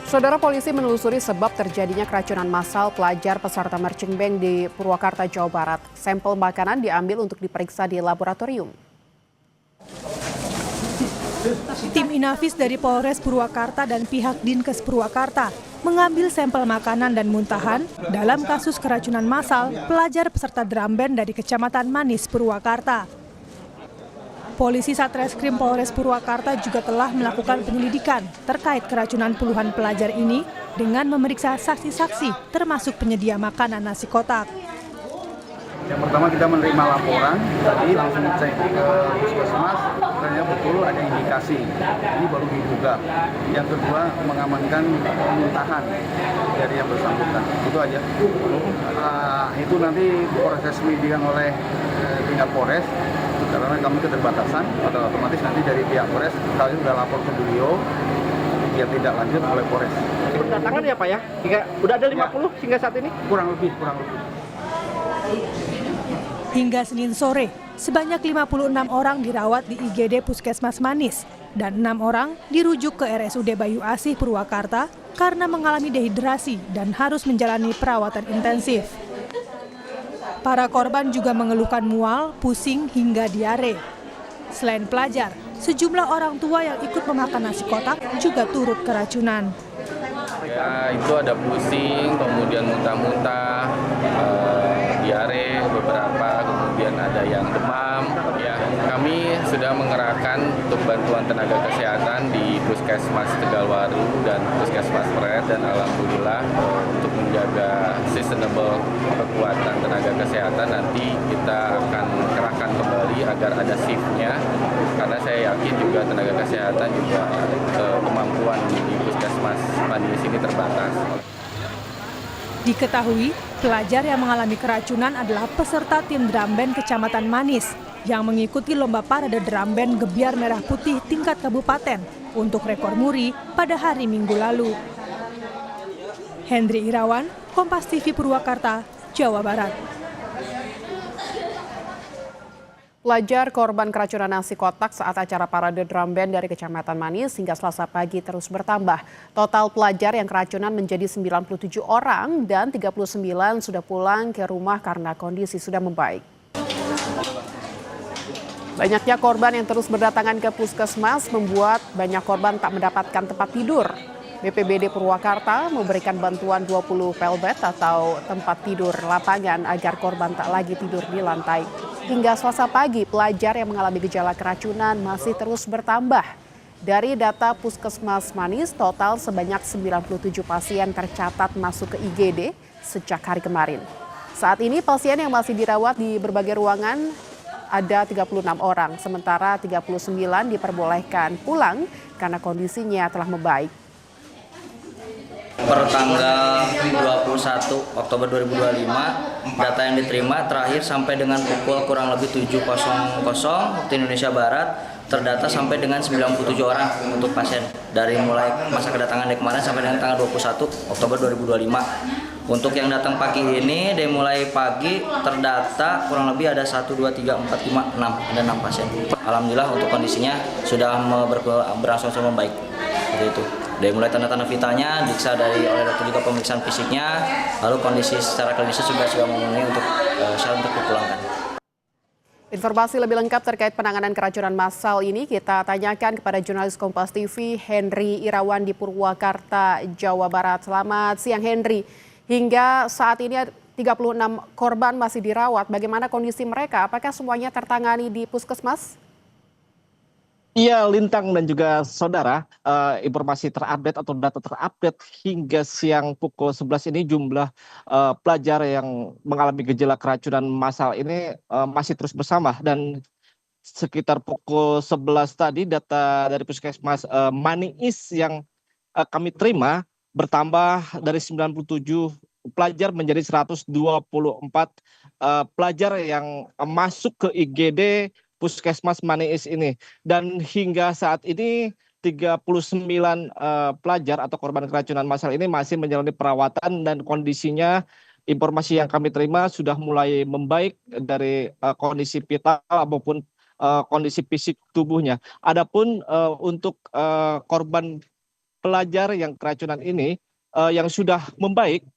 Saudara polisi menelusuri sebab terjadinya keracunan massal pelajar peserta marching band di Purwakarta, Jawa Barat. Sampel makanan diambil untuk diperiksa di laboratorium. Tim Inafis dari Polres Purwakarta dan pihak Dinkes Purwakarta mengambil sampel makanan dan muntahan dalam kasus keracunan massal pelajar peserta drum band dari Kecamatan Manis, Purwakarta. Polisi Satreskrim Polres Purwakarta juga telah melakukan penyelidikan terkait keracunan puluhan pelajar ini dengan memeriksa saksi-saksi termasuk penyedia makanan nasi kotak. Yang pertama kita menerima laporan, tadi langsung cek ke puskesmas, ternyata betul ada indikasi, ini baru diduga. Yang kedua mengamankan muntahan dari yang bersangkutan, itu aja. Itu nanti proses penyelidikan oleh tingkat Polres, karena kami keterbatasan, otomatis nanti dari pihak Polres, kami sudah lapor ke beliau, yang tidak lanjut oleh Polres. Berdatangan ya Pak ya? Udah ada 50 hingga saat ini? Kurang lebih. Hingga Senin sore, sebanyak 56 orang dirawat di IGD Puskesmas Manis dan 6 orang dirujuk ke RSUD Bayu Asih Purwakarta karena mengalami dehidrasi dan harus menjalani perawatan intensif. Para korban juga mengeluhkan mual, pusing hingga diare. Selain pelajar, sejumlah orang tua yang ikut memakan nasi kotak juga turut keracunan. Ya, itu ada pusing, kemudian muntah-muntah, diare beberapa, kemudian ada yang demam. Ya, kami sudah mengerahkan untuk bantuan tenaga kesehatan di Puskesmas Tegalwaru dan Puskesmas Pret, dan alhamdulillah untuk menjaga sustainable kekuatan tenaga kesehatan nanti kita akan kerahkan kembali agar ada shift-nya, karena saya yakin juga tenaga kesehatan juga kemampuan di Puskesmas Manis ini terbatas. Diketahui, pelajar yang mengalami keracunan adalah peserta tim drum band Kecamatan Manis yang mengikuti lomba parade drum band Gebiar Merah Putih tingkat kabupaten untuk rekor muri pada hari Minggu lalu. Hendri Irawan, Kompas TV Purwakarta, Jawa Barat. Pelajar korban keracunan nasi kotak saat acara parade drum band dari Kecamatan Manis hingga Selasa pagi terus bertambah. Total pelajar yang keracunan menjadi 97 orang dan 39 sudah pulang ke rumah karena kondisi sudah membaik. Banyaknya korban yang terus berdatangan ke puskesmas membuat banyak korban tak mendapatkan tempat tidur. BPBD Purwakarta memberikan bantuan 20 pelbet atau tempat tidur lapangan agar korban tak lagi tidur di lantai. Hingga Selasa pagi, pelajar yang mengalami gejala keracunan masih terus bertambah. Dari data Puskesmas Manis, total sebanyak 97 pasien tercatat masuk ke IGD sejak hari kemarin. Saat ini pasien yang masih dirawat di berbagai ruangan ada 36 orang, sementara 39 diperbolehkan pulang karena kondisinya telah membaik. Per tanggal 21 Oktober 2025, data yang diterima terakhir sampai dengan pukul kurang lebih 7.00 waktu Indonesia Barat, terdata sampai dengan 97 orang untuk pasien. Dari mulai masa kedatangan dari kemarin sampai dengan tanggal 21 Oktober 2025. Untuk yang datang pagi ini, dari mulai pagi terdata kurang lebih ada 1, 2, 3, 4, 5, 6, ada 6 pasien. Alhamdulillah untuk kondisinya sudah berangsur-angsur membaik. Seperti itu. Dari mulai tanda-tanda vitalnya, diperiksa oleh dokter juga pemeriksaan fisiknya, lalu kondisi secara klinisnya sudah memenuhi untuk syarat untuk dipulangkan. Informasi lebih lengkap terkait penanganan keracunan massal ini kita tanyakan kepada jurnalis Kompas TV Hendri Irawan di Purwakarta, Jawa Barat. Selamat siang Hendri. Hingga saat ini 36 korban masih dirawat. Bagaimana kondisi mereka? Apakah semuanya tertangani di puskesmas? Iya, Lintang dan juga saudara, informasi terupdate atau data terupdate hingga siang pukul 11 ini jumlah pelajar yang mengalami gejala keracunan massal ini masih terus bersama, dan sekitar pukul 11 tadi data dari Puskesmas Manis yang kami terima bertambah dari 97 pelajar menjadi 124 pelajar yang masuk ke IGD Puskesmas Manis ini, dan hingga saat ini 39 pelajar atau korban keracunan massal ini masih menjalani perawatan, dan kondisinya informasi yang kami terima sudah mulai membaik dari kondisi vital maupun kondisi fisik tubuhnya. Adapun untuk korban pelajar yang keracunan ini yang sudah membaik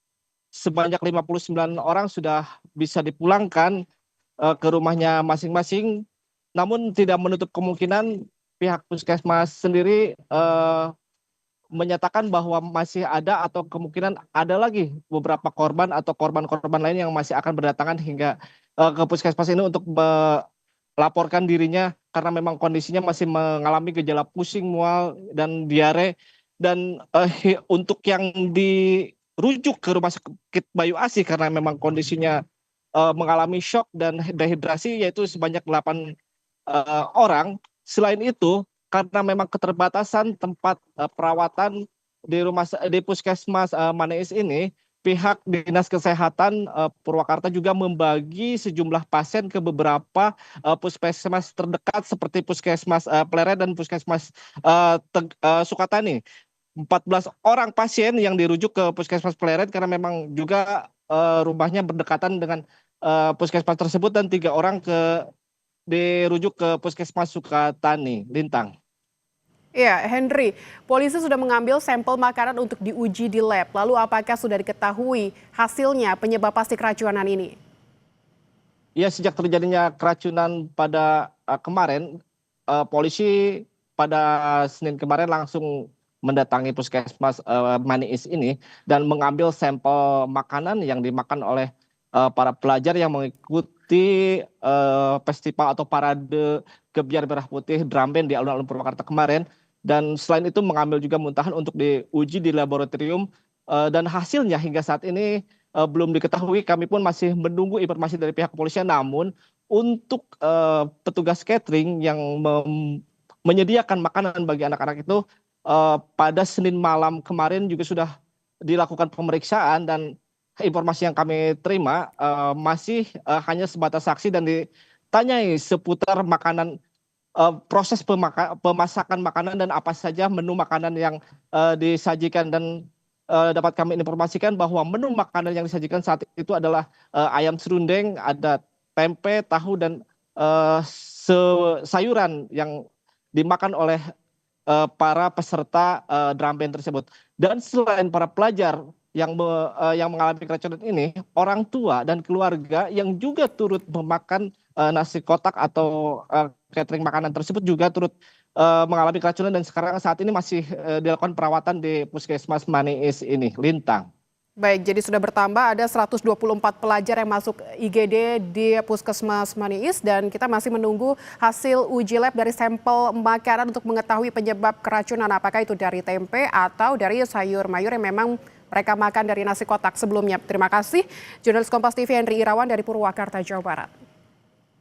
sebanyak 59 orang sudah bisa dipulangkan ke rumahnya masing-masing. Namun tidak menutup kemungkinan pihak puskesmas sendiri menyatakan bahwa masih ada atau kemungkinan ada lagi beberapa korban atau korban-korban lain yang masih akan berdatangan hingga ke puskesmas ini untuk melaporkan dirinya karena memang kondisinya masih mengalami gejala pusing, mual, dan diare. Dan untuk yang dirujuk ke rumah sakit Bayu Asih karena memang kondisinya mengalami shock dan dehidrasi yaitu sebanyak 8 orang. Selain itu, karena memang keterbatasan tempat perawatan di puskesmas Maneis ini, pihak Dinas Kesehatan Purwakarta juga membagi sejumlah pasien ke beberapa puskesmas terdekat seperti puskesmas Pleret dan puskesmas Sukatani. 14 orang pasien yang dirujuk ke puskesmas Pleret karena memang juga rumahnya berdekatan dengan puskesmas tersebut, dan 3 orang dirujuk ke puskesmas Sukatani. Lintang. Ya, Henry, polisi sudah mengambil sampel makanan untuk diuji di lab. Lalu apakah sudah diketahui hasilnya penyebab pasti keracunan ini? Ya, sejak terjadinya keracunan pada kemarin, polisi pada Senin kemarin langsung mendatangi puskesmas Maneis ini dan mengambil sampel makanan yang dimakan oleh para pelajar yang mengikuti festival atau parade Gebyar Merah Putih Drum Band di alun-alun Purwakarta kemarin. Dan selain itu mengambil juga muntahan untuk diuji di laboratorium, dan hasilnya hingga saat ini belum diketahui. Kami pun masih menunggu informasi dari pihak kepolisian. Namun untuk petugas catering yang menyediakan makanan bagi anak-anak itu pada Senin malam kemarin juga sudah dilakukan pemeriksaan, dan informasi yang kami terima masih hanya sebatas saksi dan ditanyai seputar makanan, proses pemasakan makanan dan apa saja menu makanan yang disajikan. Dan dapat kami informasikan bahwa menu makanan yang disajikan saat itu adalah ayam serundeng, ada tempe, tahu, dan sayuran yang dimakan oleh para peserta drum band tersebut. Dan selain para pelajar yang mengalami keracunan ini, orang tua dan keluarga yang juga turut memakan nasi kotak atau catering makanan tersebut juga turut mengalami keracunan, dan sekarang saat ini masih dilakukan perawatan di puskesmas Maneis ini. Lintang. Baik, jadi sudah bertambah ada 124 pelajar yang masuk IGD di Puskesmas Maneis, dan kita masih menunggu hasil uji lab dari sampel makanan untuk mengetahui penyebab keracunan, apakah itu dari tempe atau dari sayur mayur yang memang mereka makan dari nasi kotak sebelumnya. Terima kasih, jurnalis Kompas TV Henry Irawan dari Purwakarta, Jawa Barat.